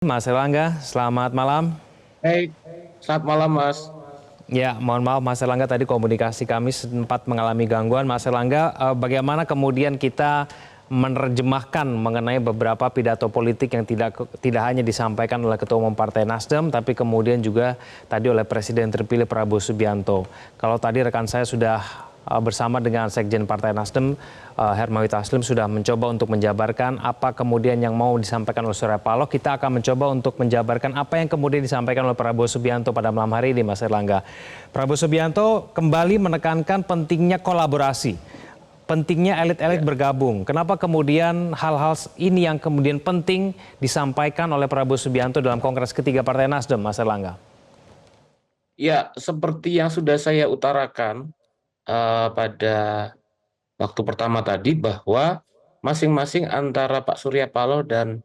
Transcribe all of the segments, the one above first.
Mas Erlangga, selamat malam. Hey, selamat malam Mas. Ya, mohon maaf Mas Erlangga, tadi komunikasi kami sempat mengalami gangguan. Mas Erlangga, bagaimana kemudian kita menerjemahkan mengenai beberapa pidato politik yang tidak hanya disampaikan oleh Ketua Umum Partai Nasdem, tapi kemudian juga tadi oleh Presiden terpilih Prabowo Subianto. Kalau tadi rekan saya sudah bersama dengan Sekjen Partai Nasdem, Hermawi Taslim sudah mencoba untuk menjabarkan apa kemudian yang mau disampaikan oleh Surya Paloh. Kita akan mencoba untuk menjabarkan apa yang kemudian disampaikan oleh Prabowo Subianto pada malam hari ini, Mas Erlangga. Prabowo Subianto kembali menekankan pentingnya kolaborasi, pentingnya elit-elit Ya, bergabung. Kenapa kemudian hal-hal ini yang kemudian penting disampaikan oleh Prabowo Subianto dalam Kongres ketiga Partai Nasdem, Mas Erlangga? ya, seperti yang sudah saya utarakan pada waktu pertama tadi bahwa masing-masing antara Pak Surya Paloh dan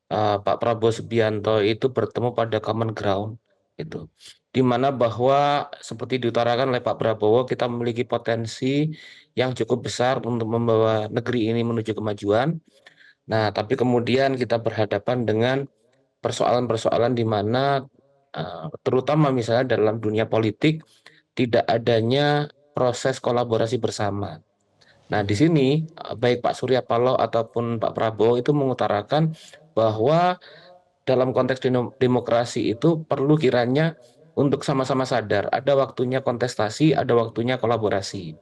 Pak Prabowo Subianto itu bertemu pada common ground itu, di mana bahwa seperti diutarakan oleh Pak Prabowo kita memiliki potensi yang cukup besar untuk membawa negeri ini menuju kemajuan. Nah, tapi kemudian kita berhadapan dengan persoalan-persoalan di mana terutama misalnya dalam dunia politik tidak adanya proses kolaborasi bersama. Nah, di Mhm. sini baik Pak Surya Paloh ataupun Pak Prabowo itu mengutarakan bahwa dalam konteks demokrasi itu perlu kiranya untuk sama-sama sadar ada waktunya kontestasi, ada waktunya kolaborasi,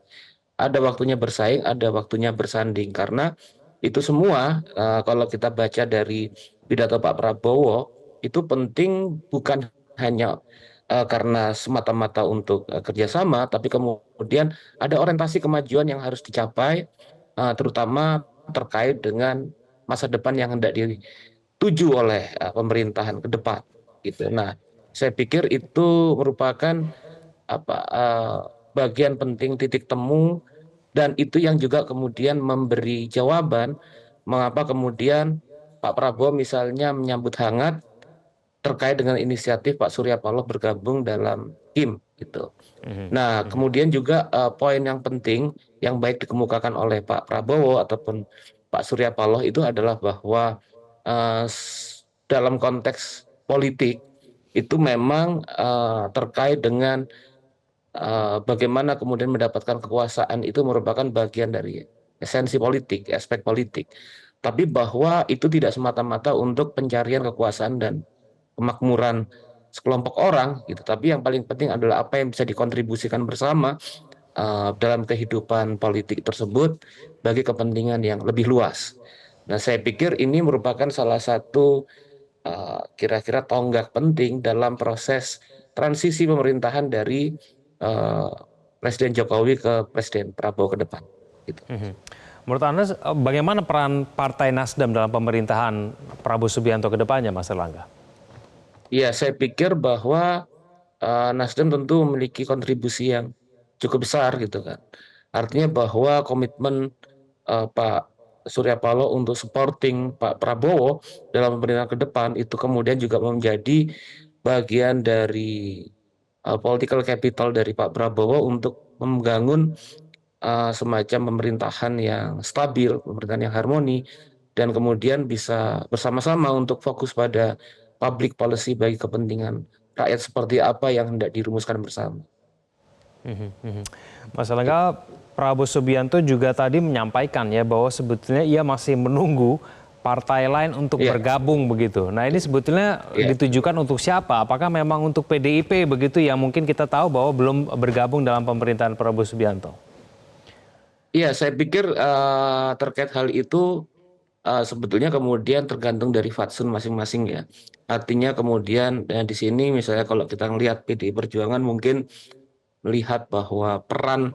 ada waktunya bersaing, ada waktunya bersanding. Karena itu semua kalau kita baca dari pidato Pak Prabowo itu penting bukan hanya karena semata-mata untuk kerjasama, tapi kemudian ada orientasi kemajuan yang harus dicapai, terutama terkait dengan masa depan yang hendak dituju oleh pemerintahan ke depan, gitu. Nah, saya pikir itu merupakan bagian penting titik temu, dan itu yang juga kemudian memberi jawaban mengapa kemudian Pak Prabowo misalnya menyambut hangat terkait dengan inisiatif Pak Surya Paloh bergabung dalam tim gitu. Mhm. Nah, Mhm. kemudian juga poin yang penting yang baik dikemukakan oleh Pak Prabowo ataupun Pak Surya Paloh itu adalah bahwa dalam konteks politik itu memang terkait dengan bagaimana kemudian mendapatkan kekuasaan itu merupakan bagian dari esensi politik, aspek politik. Tapi bahwa itu tidak semata-mata untuk pencarian kekuasaan dan kemakmuran sekelompok orang gitu. Tapi yang paling penting adalah apa yang bisa dikontribusikan bersama dalam kehidupan politik tersebut bagi kepentingan yang lebih luas. Nah, saya pikir ini merupakan salah satu kira-kira tonggak penting dalam proses transisi pemerintahan dari eh, Presiden Jokowi ke Presiden Prabowo ke depan. Gitu. Mhm. Menurut Anda, bagaimana peran Partai Nasdem dalam pemerintahan Prabowo Subianto ke depannya, Mas Erlangga? Ya, saya pikir bahwa Nasdem tentu memiliki kontribusi yang cukup besar gitu kan. Artinya bahwa komitmen Pak Surya Paloh untuk supporting Pak Prabowo dalam pemerintahan ke depan itu kemudian juga menjadi bagian dari political capital dari Pak Prabowo untuk membangun semacam pemerintahan yang stabil, pemerintahan yang harmoni, dan kemudian bisa bersama-sama untuk fokus pada public policy bagi kepentingan rakyat seperti apa yang hendak dirumuskan bersama. Mhm. Mhm. Mas Erlangga, Prabowo Subianto juga tadi menyampaikan ya bahwa sebetulnya ia masih menunggu partai lain untuk Iya, bergabung begitu. Nah ini sebetulnya iya. ditujukan untuk siapa? Apakah memang untuk PDIP begitu yang mungkin kita tahu bahwa belum bergabung dalam pemerintahan Prabowo Subianto? Iya, saya pikir terkait hal itu sebetulnya kemudian tergantung dari fatsun masing-masing ya. Artinya kemudian di sini misalnya kalau kita melihat PDI Perjuangan mungkin melihat bahwa peran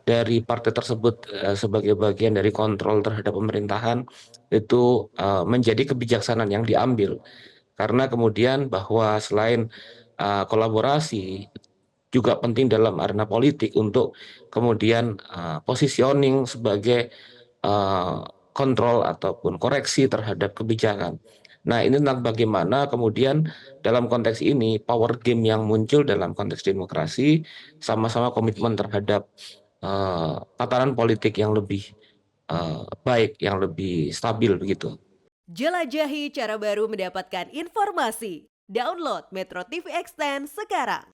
dari partai tersebut sebagai bagian dari kontrol terhadap pemerintahan itu menjadi kebijaksanaan yang diambil. Karena kemudian bahwa selain kolaborasi juga penting dalam arena politik untuk kemudian positioning sebagai uh, kontrol ataupun koreksi terhadap kebijakan. Nah, ini tentang bagaimana kemudian dalam konteks ini power game yang muncul dalam konteks demokrasi sama-sama komitmen terhadap tatanan politik yang lebih baik, yang lebih stabil begitu. Jelajahi cara baru mendapatkan informasi. Download Metro TV Extend sekarang.